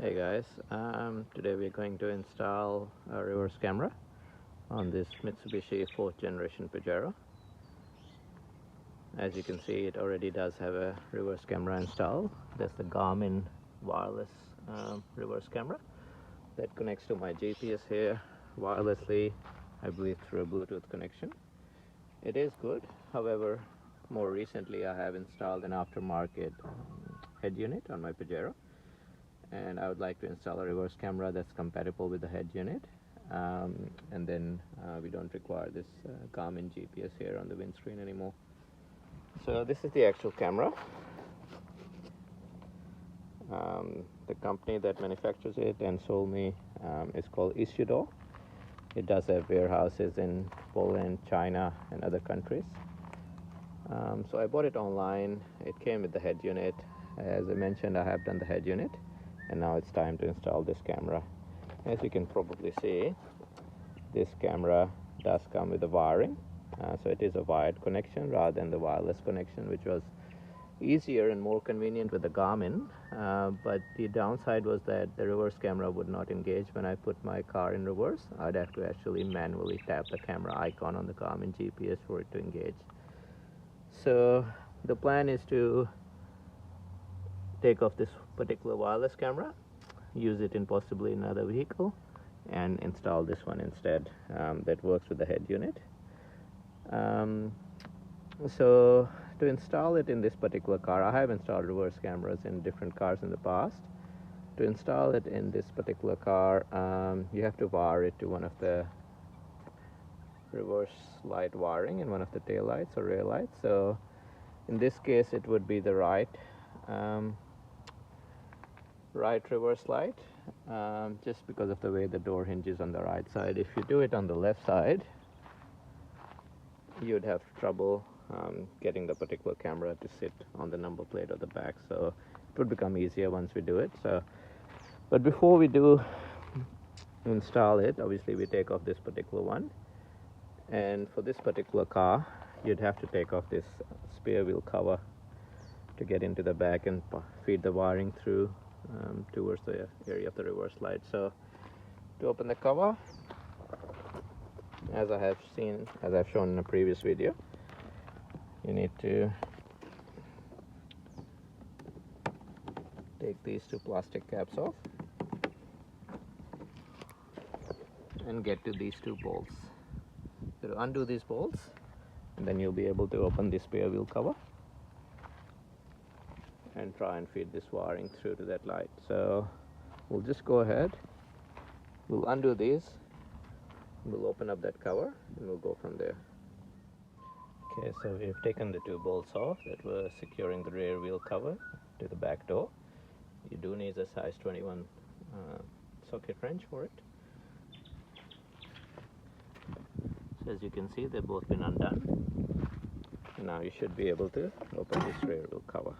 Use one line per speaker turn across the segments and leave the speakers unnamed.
Hey guys, today we're going to install a reverse camera on this Mitsubishi 4th generation Pajero. As you can see, it already does have a reverse camera installed. That's the Garmin wireless reverse camera that connects to my GPS here wirelessly, I believe through a Bluetooth connection. It is good, however, more recently I have installed an aftermarket head unit on my Pajero, and I would like to install a reverse camera that's compatible with the head unit, and then we don't require this Garmin GPS here on the windscreen anymore. So this is the actual camera. The company that manufactures it and sold me is called Isudar. It does have warehouses in Poland, China, and other countries. So I bought it online. It came with the head unit. As I mentioned, I have done the head unit, and now it's time to install this camera. As you can probably see, this camera does come with a wiring, so it is a wired connection rather than the wireless connection, which was easier and more convenient with the Garmin, but the downside was that the reverse camera would not engage when I put my car in reverse. I'd have to actually manually tap the camera icon on the Garmin GPS for it to engage. So the plan is to take off this particular wireless camera, use it in possibly another vehicle, and install this one instead that works with the head unit. So to install it in this particular car, I have installed reverse cameras in different cars in the past. To install it in this particular car, you have to wire it to one of the reverse light wiring in one of the tail lights or rear lights. So in this case it would be the right reverse light, just because of the way the door hinges on the right side. If you do it on the left side, you'd have trouble getting the particular camera to sit on the number plate or the back, so it would become easier once we do it. But before we do install it, obviously we take off this particular one, and for this particular car you'd have to take off this spare wheel cover to get into the back and feed the wiring through towards the area of the reverse light. So to open the cover, as I've shown in a previous video, you need to take these two plastic caps off and get to these two bolts. So to undo these bolts, and then you'll be able to open the spare wheel cover and try and feed this wiring through to that light. So we'll just go ahead, we'll undo these, we'll open up that cover, and we'll go from there. Okay, so we've taken the two bolts off that were securing the rear wheel cover to the back door. You do need a size 21 socket wrench for it. So as you can see, they've both been undone. And now you should be able to open this rear wheel cover.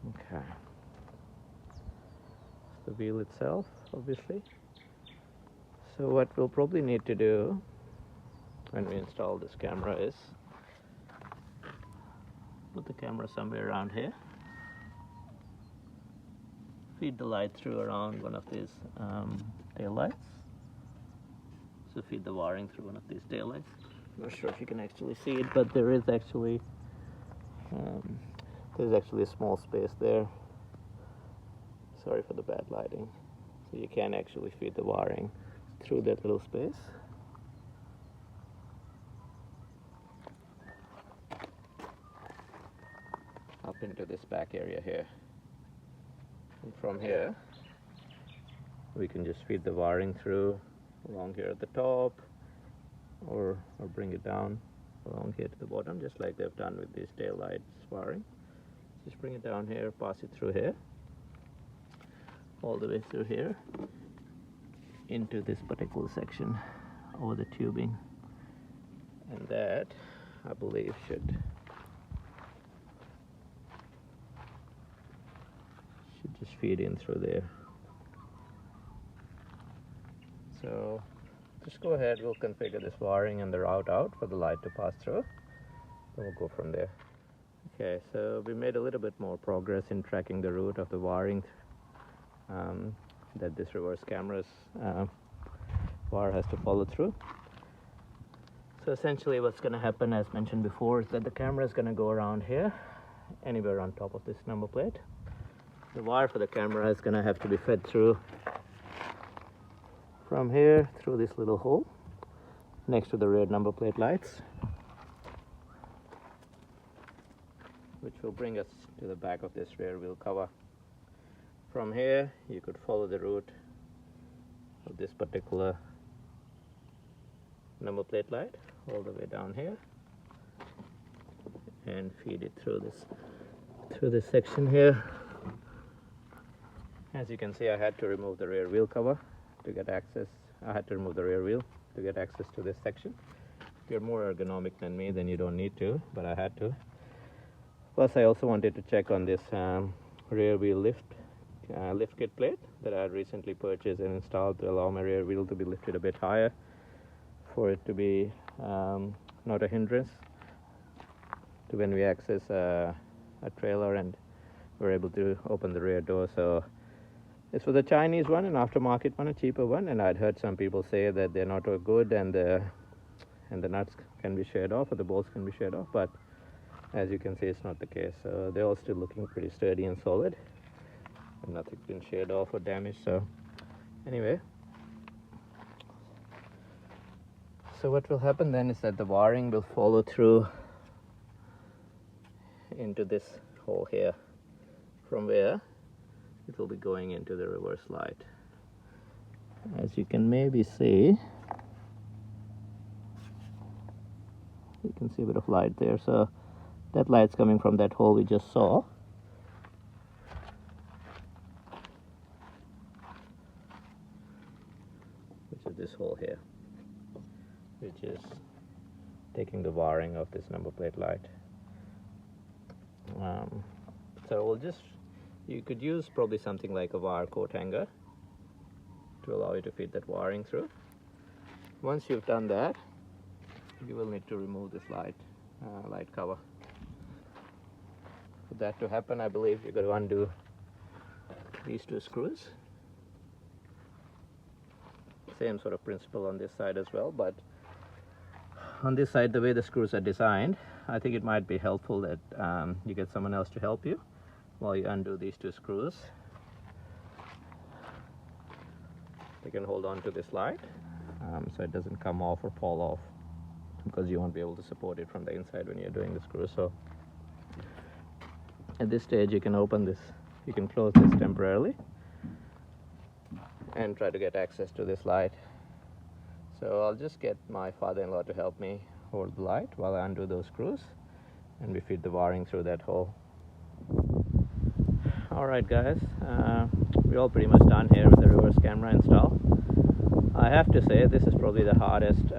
Okay. The wheel itself, obviously. So what we'll probably need to do when we install this camera is put the camera somewhere around here, feed the light through around one of these tail lights. So feed the wiring through one of these tail lights. I'm not sure if you can actually see it, but there is actually a small space there. Sorry for the bad lighting. So you can actually feed the wiring through that little space. Up into this back area here. And from here, we can just feed the wiring through along here at the top, or bring it down along here to the bottom, just like they've done with these tail lights wiring. Just bring it down here, pass it through here, all the way through here into this particular section over the tubing, and that I believe should just feed in through there. So just go ahead, we'll configure this wiring and the route out for the light to pass through, and we'll go from there. Okay, so we made a little bit more progress in tracking the route of the wiring that this reverse camera's wire has to follow through. So essentially what's going to happen, as mentioned before, is that the camera is going to go around here, anywhere on top of this number plate. The wire for the camera is going to have to be fed through from here through this little hole next to the rear number plate lights, which will bring us to the back of this rear wheel cover. From here you could follow the route of this particular number plate light all the way down here and feed it through this section here. As you can see, I had to remove the rear wheel cover to get access. I had to remove the rear wheel to get access to this section. If you're more ergonomic than me, then you don't need to, but I had to. Plus I also wanted to check on this rear wheel lift kit plate that I had recently purchased and installed to allow my rear wheel to be lifted a bit higher, for it to be not a hindrance to when we access a trailer and we're able to open the rear door. So this was a Chinese one, an aftermarket one, a cheaper one, and I'd heard some people say that they're not good and the nuts can be sheared off or the bolts can be sheared off, but as you can see, it's not the case. So they're all still looking pretty sturdy and solid, and nothing's been sheared off or damaged. So anyway, so what will happen then is that the wiring will follow through into this hole here, from where it will be going into the reverse light. As you can maybe see, you can see a bit of light there. So that light's coming from that hole we just saw. Which is this hole here, which is taking the wiring of this number plate light. So we'll just, you could use probably something like a wire coat hanger to allow you to feed that wiring through. Once you've done that, you will need to remove this light cover. For that to happen, I believe you're going to undo these two screws. Same sort of principle on this side as well, but on this side, the way the screws are designed, I think it might be helpful that you get someone else to help you while you undo these two screws. They can hold on to this light so it doesn't come off or fall off, because you won't be able to support it from the inside when you're doing the screw. So at this stage you can open this, you can close this temporarily and try to get access to this light. So I'll just get my father-in-law to help me hold the light while I undo those screws and we feed the wiring through that hole. Alright guys, we're all pretty much done here with the reverse camera install. I have to say this is probably the hardest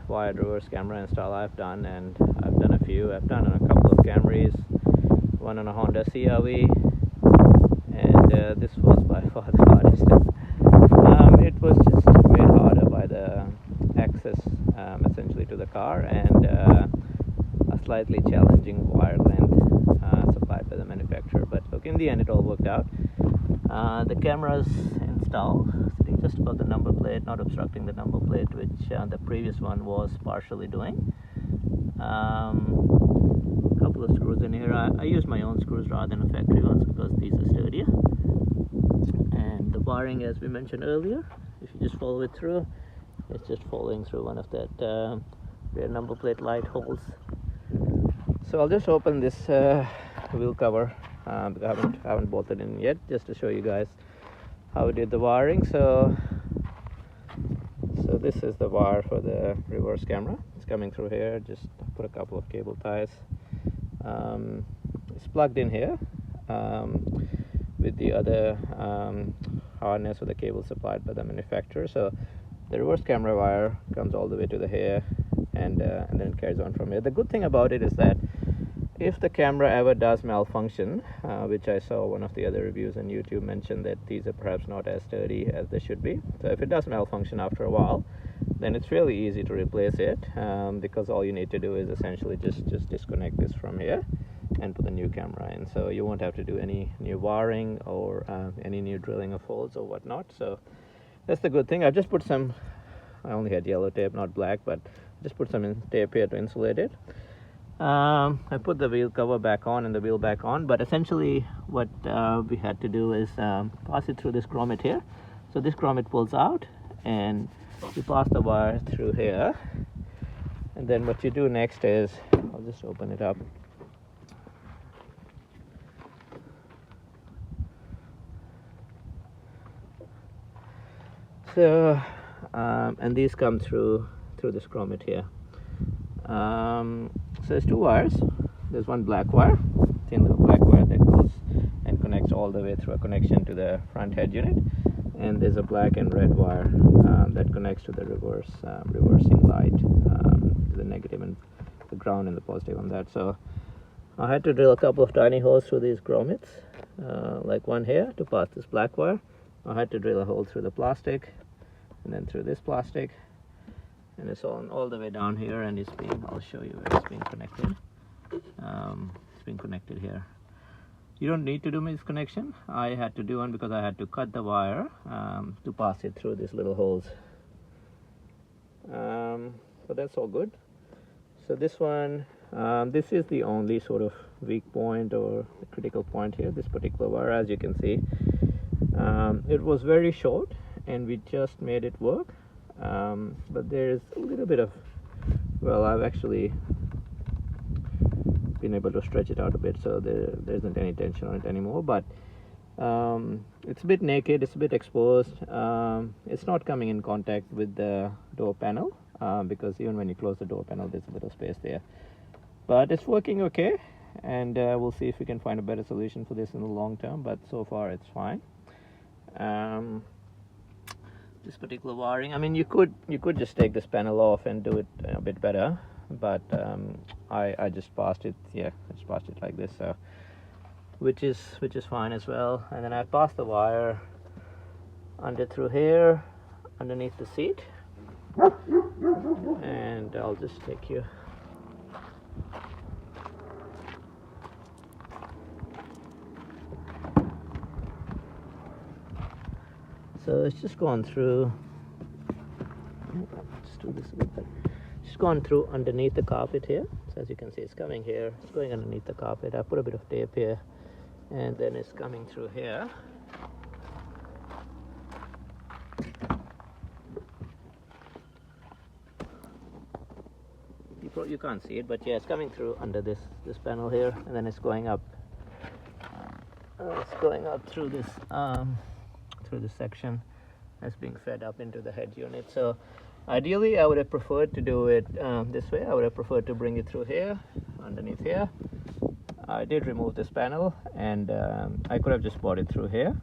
wired reverse camera install I've done, and I've done a few. I've done on a couple of Camrys, one on a Honda CR-V, and this was by far the hardest. It was just made harder by the access essentially to the car, and a slightly challenging wire length supplied by the manufacturer. But look, in the end it all worked out. The camera's installed, sitting just above the number plate, not obstructing the number plate, which the previous one was partially doing. Couple of screws in here. I use my own screws rather than factory ones because these are sturdier. And the wiring, as we mentioned earlier, if you just follow it through, it's just following through one of that rear number plate light holes. So I'll just open this wheel cover, but I haven't bolted in yet, just to show you guys how we did the wiring. So this is the wire for the reverse camera. It's coming through here. Just put a couple of cable ties. It's plugged in here with the other harness or the cable supplied by the manufacturer. So the reverse camera wire comes all the way to the here, and then it carries on from here. The good thing about it is that if the camera ever does malfunction, which I saw one of the other reviews on YouTube mentioned that these are perhaps not as sturdy as they should be. So if it does malfunction after a while, then it's really easy to replace it, because all you need to do is essentially just disconnect this from here and put the new camera in. So you won't have to do any new wiring or any new drilling of holes or whatnot. So that's the good thing. I just put some, I only had yellow tape, not black, but just put some tape here to insulate it. I put the wheel cover back on and the wheel back on, but essentially what we had to do is pass it through this grommet here. So this grommet pulls out and you pass the wire through here, and then what you do next is, I'll just open it up. So and these come through this grommet here. So there's two wires. There's one black wire, thin little black wire that goes and connects all the way through a connection to the front head unit, and there's a black and red wire that connects to the reversing light, to the negative and the ground and the positive on that. So I had to drill a couple of tiny holes through these grommets, like one here to pass this black wire. I had to drill a hole through the plastic and then through this plastic, and it's all the way down here, and it's being, I'll show you where it's being connected. It's being connected here. You don't need to do this connection. I had to do one because I had to cut the wire to pass it through these little holes. So that's all good. So this one, this is the only sort of weak point or critical point here, this particular wire. As you can see, it was very short and we just made it work. But there's a little bit of, well, I've actually been able to stretch it out a bit, so there isn't any tension on it anymore, but it's a bit naked, it's a bit exposed. It's not coming in contact with the door panel, because even when you close the door panel there's a little space there, but it's working okay, and we'll see if we can find a better solution for this in the long term, but so far it's fine. This particular wiring, I mean, you could just take this panel off and do it a bit better, but I just passed it. Yeah, I just passed it like this, so which is fine as well. And then I passed the wire through here underneath the seat, and I'll just take you. So it's just gone through. Let's do this a bit better. It's gone through underneath the carpet here. So as you can see, it's coming here. It's going underneath the carpet. I put a bit of tape here, and then it's coming through here. You can't see it, but yeah, it's coming through under this panel here, and then it's going up. It's going up through this section that's being fed up into the head unit. So ideally I would have preferred to do it this way. I would have preferred to bring it through here, underneath here. I did remove this panel, and I could have just brought it through here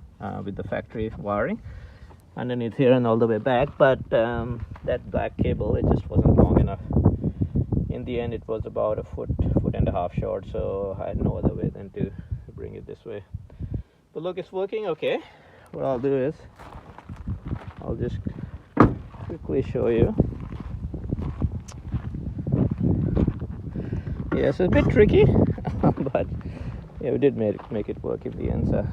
with the factory wiring underneath here and all the way back, but that black cable, it just wasn't long enough. In the end it was about a foot and a half short, so I had no other way than to bring it this way. But look, it's working okay. What I'll do is I'll just quickly show you. Yeah, so it's a bit tricky, but yeah, we did make it work in the end. So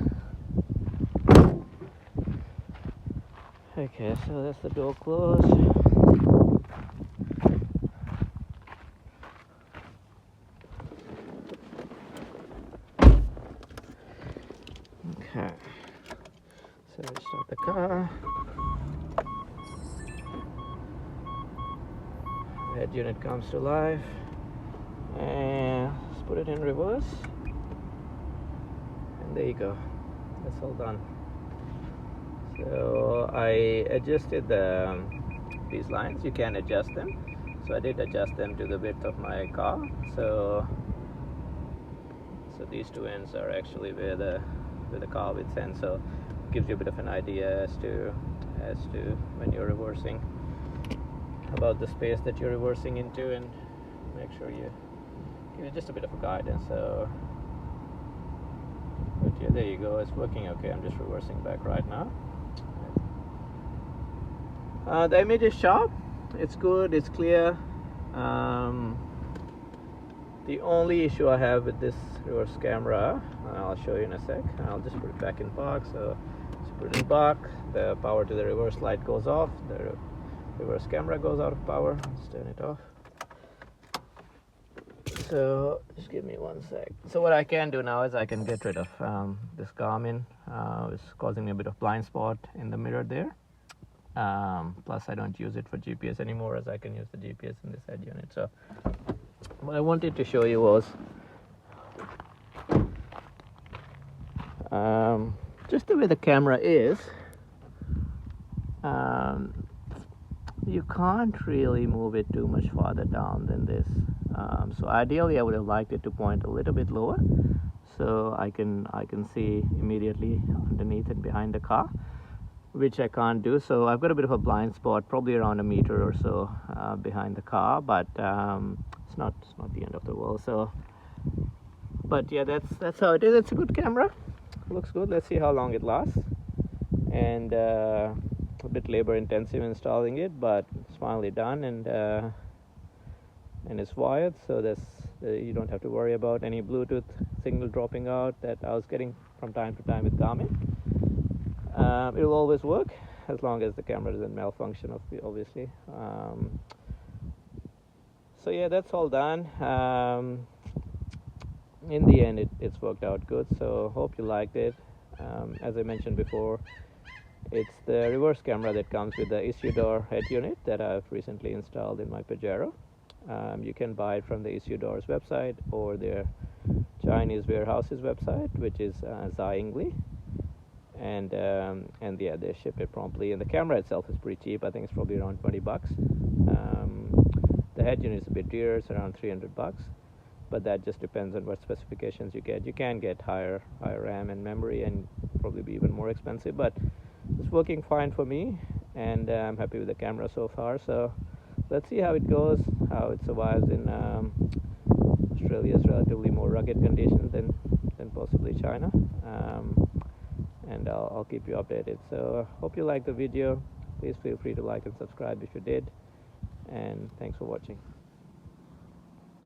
okay, so that's the door closed. Okay, so we start the car. The head unit comes to life, and let's put it in reverse, and there you go, that's all done. So I adjusted these lines. You can adjust them, so I did adjust them to the width of my car. So these two ends are actually where the car width ends, so it gives you a bit of an idea as to when you're reversing, about the space that you're reversing into, and make sure you give it just a bit of a guidance. So but yeah, there you go, it's working okay. I'm just reversing back right now. The image is sharp, it's good, it's clear. The only issue I have with this reverse camera, I'll show you in a sec. I'll just put it back in park. So just put it in park. The power to the reverse light goes off. The reverse camera goes out of power. Let's turn it off. So just give me one sec. So what I can do now is I can get rid of this Garmin. It's causing me a bit of blind spot in the mirror there. Plus I don't use it for GPS anymore, as I can use the GPS in this head unit. So what I wanted to show you was just the way the camera is. You can't really move it too much farther down than this. So ideally I would have liked it to point a little bit lower, so I can see immediately underneath and behind the car, which I can't do. So I've got a bit of a blind spot, probably around a meter or so behind the car, but it's not the end of the world. So, but yeah, that's how it is. It's a good camera, looks good. Let's see how long it lasts. And a bit labor intensive installing it, but it's finally done, and it's wired, so you don't have to worry about any Bluetooth signal dropping out that I was getting from time to time with Garmin. It'll always work as long as the camera doesn't malfunction, obviously. So yeah, that's all done. In the end, it's worked out good, so hope you liked it. As I mentioned before, it's the reverse camera that comes with the Isudar head unit that I've recently installed in my Pajero. You can buy it from the Isudar's website or their Chinese warehouse's website, which is Zhai, and yeah, they ship it promptly. And the camera itself is pretty cheap. I think it's probably around $20. The head unit is a bit dearer; it's around $300. But that just depends on what specifications you get. You can get higher RAM and memory, and probably be even more expensive. But it's working fine for me, and I'm happy with the camera so far. So let's see how it goes, how it survives in Australia's relatively more rugged conditions than possibly China. And I'll keep you updated. So hope you liked the video. Please feel free to like and subscribe if you did. And thanks for watching.